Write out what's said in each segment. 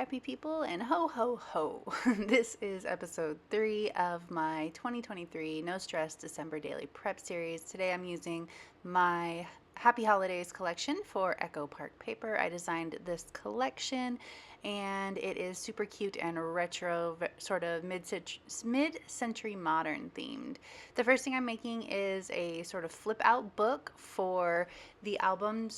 scrappy people, and ho ho ho. This is episode 3 of my 2023 No Stress December Daily Prep series. Today I'm using my Happy Holidays collection for Echo Park paper. I designed this collection and it is super cute and retro, sort of mid-century modern themed. The first thing I'm making is a sort of flip out book for the album,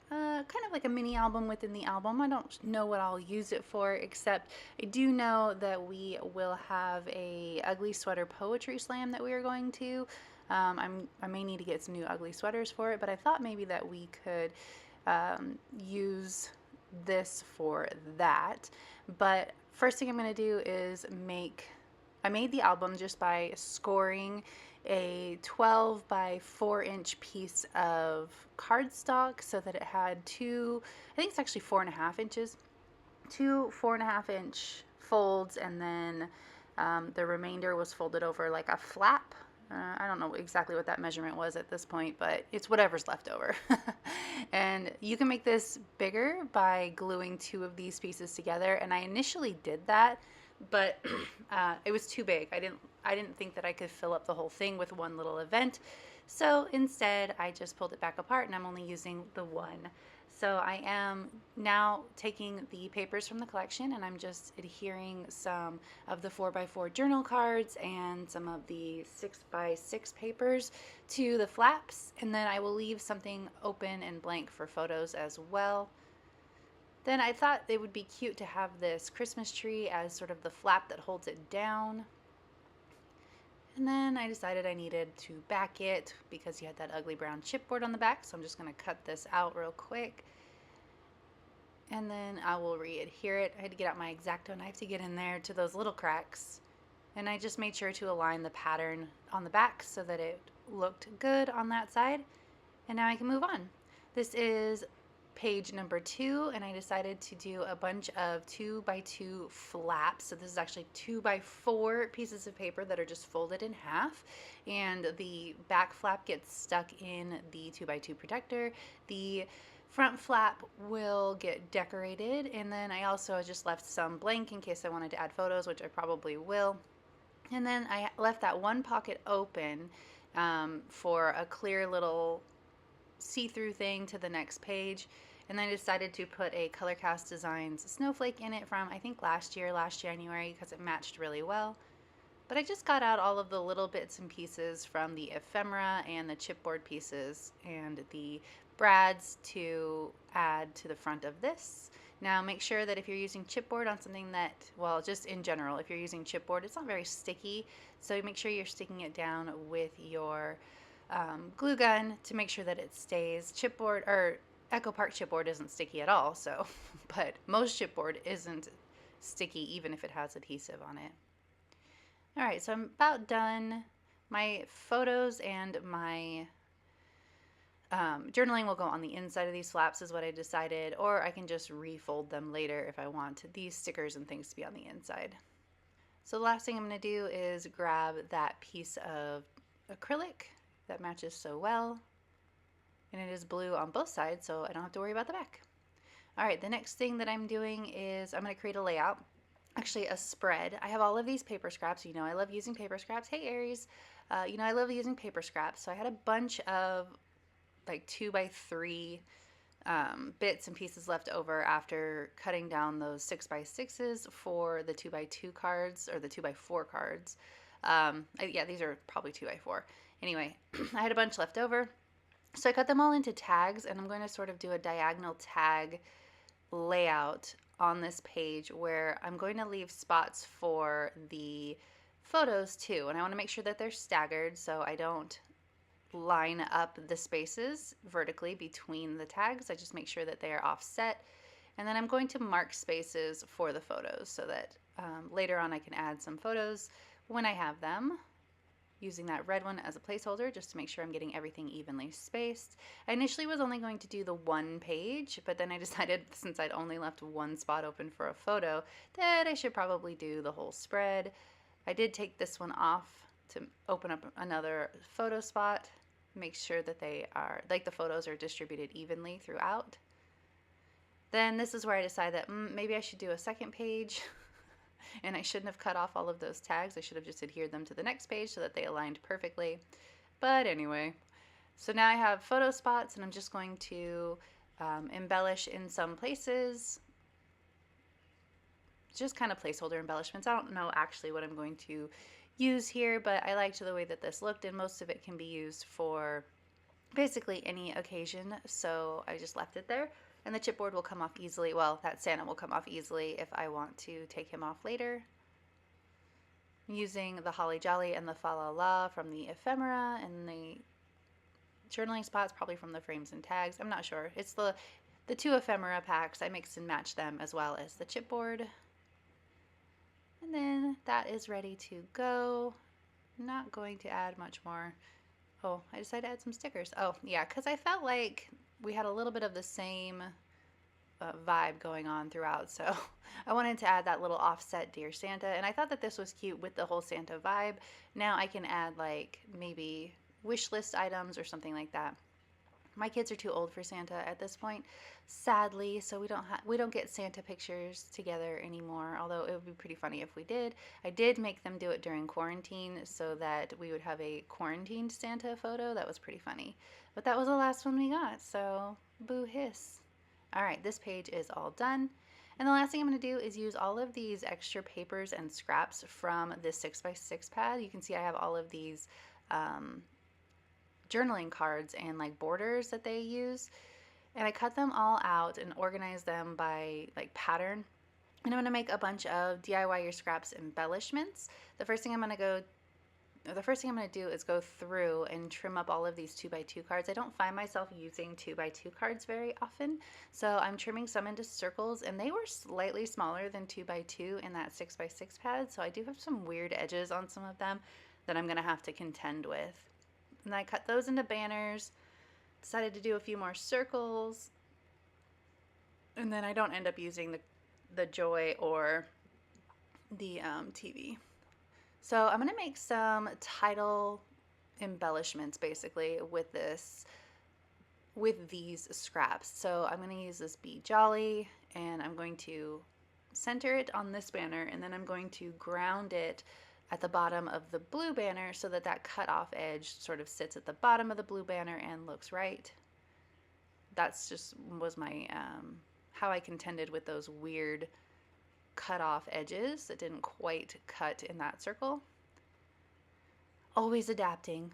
kind of like a mini album within the album. I don't know what I'll use it for, except I do know that we will have a ugly sweater poetry slam that we are going to. I may need to get some new ugly sweaters for it, but I thought maybe that we could use this for that. But first thing I'm going to do is I made the album just by scoring a 12 by 4-inch piece of cardstock so that it had I think it's actually 4.5 inches, two 4.5-inch folds, and then the remainder was folded over like a flap. I don't know exactly what that measurement was at this point, but it's whatever's left over. And you can make this bigger by gluing two of these pieces together. And I initially did that, but it was too big. I didn't think that I could fill up the whole thing with one little event. So instead, I just pulled it back apart, and I'm only using the one. So I am now taking the papers from the collection, and I'm just adhering some of the 4x4 journal cards and some of the 6x6 papers to the flaps, and then I will leave something open and blank for photos as well. Then I thought it would be cute to have this Christmas tree as sort of the flap that holds it down. And then I decided I needed to back it because you had that ugly brown chipboard on the back, so I'm just going to cut this out real quick. And then I will re-adhere it. I had to get out my X-Acto knife to get in there to those little cracks. And I just made sure to align the pattern on the back so that it looked good on that side. And now I can move on. This is page number 2, and I decided to do a bunch of 2x2 flaps. So this is actually 2x4 pieces of paper that are just folded in half, and the back flap gets stuck in the 2x2 protector. The front flap will get decorated, and then I also just left some blank in case I wanted to add photos, which I probably will. And then I left that one pocket open for a clear little see-through thing to the next page. And then I decided to put a ColorCast Designs snowflake in it from, I think, last January, because it matched really well. But I just got out all of the little bits and pieces from the ephemera and the chipboard pieces and the brads to add to the front of this. Now make sure that if you're using chipboard on something that, well, just in general, if you're using chipboard, it's not very sticky. So make sure you're sticking it down with your glue gun to make sure that it stays. Chipboard, or Echo Park chipboard, isn't sticky at all, so, but most chipboard isn't sticky even if it has adhesive on it. All right, so I'm about done. My photos and my journaling will go on the inside of these flaps is what I decided, or I can just refold them later if I want these stickers and things to be on the inside. So the last thing I'm going to do is grab that piece of acrylic that matches so well, and it is blue on both sides, so I don't have to worry about the back. All right, the next thing that I'm doing is I'm going to create a layout, actually a spread. I have all of these paper scraps. You know I love using paper scraps. Hey Aries, you know I love using paper scraps, so I had a bunch of like 2x3 bits and pieces left over after cutting down those 6x6s for the 2x2 cards, or the 2x4 cards. Yeah, these are probably 2x4. Anyway, I had a bunch left over, so I cut them all into tags, and I'm going to sort of do a diagonal tag layout on this page where I'm going to leave spots for the photos too, and I want to make sure that they're staggered so I don't line up the spaces vertically between the tags. I just make sure that they are offset, and then I'm going to mark spaces for the photos so that later on I can add some photos when I have them, using that red one as a placeholder just to make sure I'm getting everything evenly spaced. I initially was only going to do the one page, but then I decided, since I'd only left one spot open for a photo, that I should probably do the whole spread. I did take this one off to open up another photo spot, make sure that they are, like, the photos are distributed evenly throughout. Then this is where I decide that maybe I should do a second page and I shouldn't have cut off all of those tags. I should have just adhered them to the next page so that they aligned perfectly. But anyway, so now I have photo spots and I'm just going to embellish in some places. Just kind of placeholder embellishments. I don't know actually what I'm going to use here, but I liked the way that this looked, and most of it can be used for basically any occasion, so I just left it there. And the chipboard will come off easily. Well, that Santa will come off easily if I want to take him off later. I'm using the Holly Jolly and the Fa La La from the ephemera, and the journaling spots probably from the frames and tags. I'm not sure. It's the two ephemera packs. I mix and match them as well as the chipboard. And then that is ready to go. I'm not going to add much more. Oh, I decided to add some stickers. Oh, yeah, because I felt like we had a little bit of the same vibe going on throughout. So I wanted to add that little offset Dear Santa. And I thought that this was cute with the whole Santa vibe. Now I can add like maybe wish list items or something like that. My kids are too old for Santa at this point, sadly, so we don't get Santa pictures together anymore, although it would be pretty funny if we did. I did make them do it during quarantine so that we would have a quarantined Santa photo. That was pretty funny. But that was the last one we got, so boo hiss. All right, this page is all done. And the last thing I'm going to do is use all of these extra papers and scraps from this 6x6 pad. You can see I have all of these journaling cards and like borders that they use, and I cut them all out and organize them by like pattern. And I'm going to make a bunch of DIY your scraps embellishments. The first thing I'm going to do is go through and trim up all of these 2x2 cards. I don't find myself using 2x2 cards very often, so I'm trimming some into circles, and they were slightly smaller than 2x2 in that 6x6 pad, so I do have some weird edges on some of them that I'm going to have to contend with. And I cut those into banners, decided to do a few more circles, and then I don't end up using the Joy or the TV. So I'm going to make some title embellishments basically with these scraps. So I'm going to use this Be Jolly, and I'm going to center it on this banner, and then I'm going to ground it at the bottom of the blue banner so that that cut off edge sort of sits at the bottom of the blue banner and looks right. That's just was my how I contended with those weird cut off edges that didn't quite cut in that circle. Always adapting.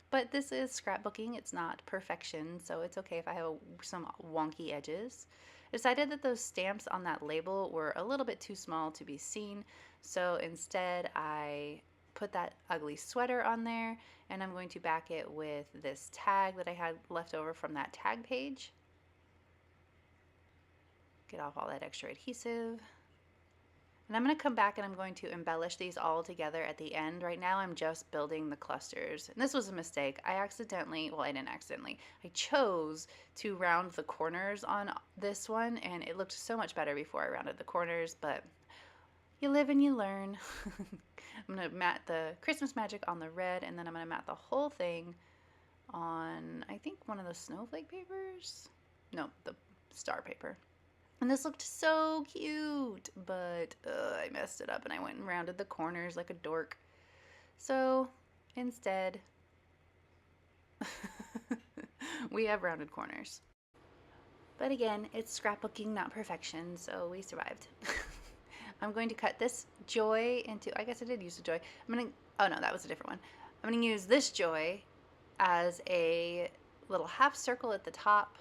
But this is scrapbooking, it's not perfection, so it's okay if I have some wonky edges. I decided that those stamps on that label were a little bit too small to be seen, so instead I put that ugly sweater on there, and I'm going to back it with this tag that I had left over from that tag page. Get off all that extra adhesive. And I'm going to come back and I'm going to embellish these all together at the end. Right now I'm just building the clusters. And this was a mistake. I didn't accidentally. I chose to round the corners on this one, and it looked so much better before I rounded the corners, but you live and you learn. I'm going to mat the Christmas magic on the red, and then I'm going to mat the whole thing on, I think, one of the snowflake papers? No, the star paper. And this looked so cute, but I messed it up and I went and rounded the corners like a dork. So instead, we have rounded corners. But again, it's scrapbooking, not perfection, so we survived. I'm going to cut this Joy into, I guess I did use a Joy. Oh no, that was a different one. I'm going to use this Joy as a little half circle at the top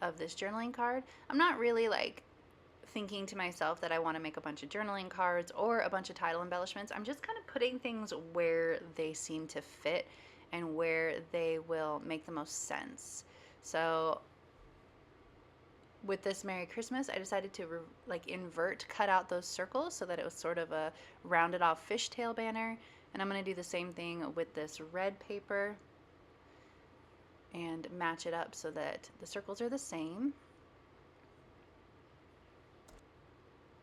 of this journaling card. I'm not really like thinking to myself that I want to make a bunch of journaling cards or a bunch of title embellishments. I'm just kind of putting things where they seem to fit and where they will make the most sense. So with this Merry Christmas, I decided to cut out those circles so that it was sort of a rounded off fishtail banner. And I'm going to do the same thing with this red paper and match it up so that the circles are the same.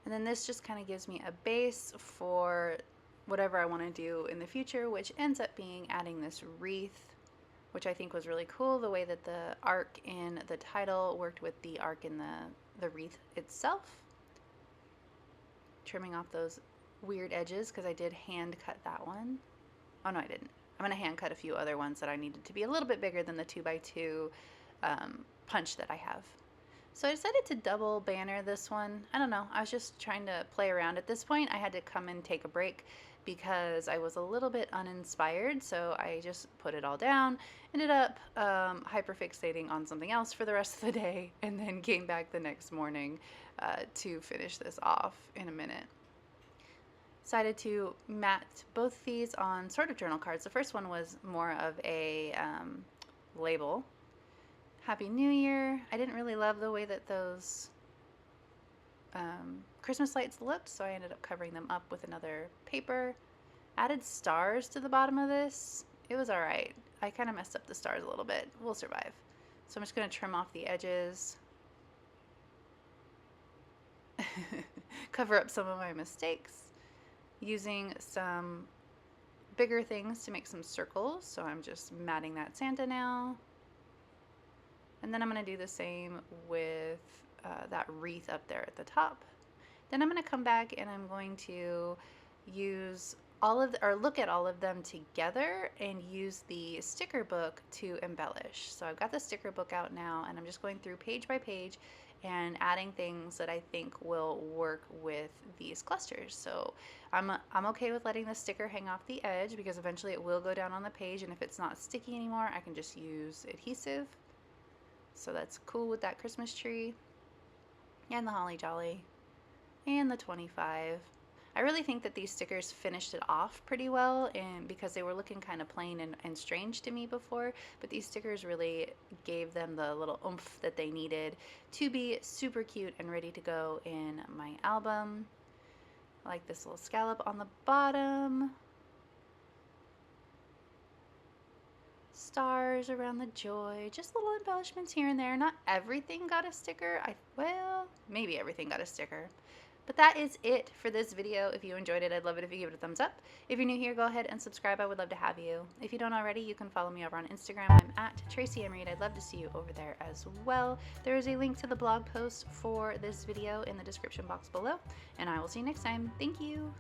And then this just kind of gives me a base for whatever I want to do in the future, which ends up being adding this wreath which I think was really cool, the way that the arc in the title worked with the arc in the wreath itself. Trimming off those weird edges because I did hand cut that one. Oh no, I didn't. I'm going to hand cut a few other ones that I needed to be a little bit bigger than the 2x2 punch that I have. So I decided to double banner this one. I don't know, I was just trying to play around. At this point I had to come and take a break because I was a little bit uninspired, so I just put it all down, ended up hyperfixating on something else for the rest of the day, and then came back the next morning to finish this off in a minute. Decided to mat both these on sort of journal cards. The first one was more of a label. Happy New Year. I didn't really love the way that those Christmas lights looked, so I ended up covering them up with another paper. Added stars to the bottom of this. It was alright. I kind of messed up the stars a little bit. We'll survive. So I'm just going to trim off the edges. Cover up some of my mistakes. Using some bigger things to make some circles, so I'm just matting that Santa now. And then I'm going to do the same with that wreath up there at the top. Then I'm going to come back and I'm going to use look at all of them together and use the sticker book to embellish. So I've got the sticker book out now and I'm just going through page by page and adding things that I think will work with these clusters. So I'm okay with letting the sticker hang off the edge because eventually it will go down on the page, and if it's not sticky anymore I can just use adhesive. So that's cool with that Christmas tree and the holly jolly and the 25. I really think that these stickers finished it off pretty well, and because they were looking kind of plain and strange to me before, but these stickers really gave them the little oomph that they needed to be super cute and ready to go in my album. I like this little scallop on the bottom. Stars around the joy, just little embellishments here and there. Not everything got a sticker. Well, maybe everything got a sticker. But that is it for this video. If you enjoyed it, I'd love it if you give it a thumbs up. If you're new here, go ahead and subscribe. I would love to have you. If you don't already, you can follow me over on Instagram. I'm at Tracy M. Reed. I'd love to see you over there as well. There is a link to the blog post for this video in the description box below, and I will see you next time. Thank you.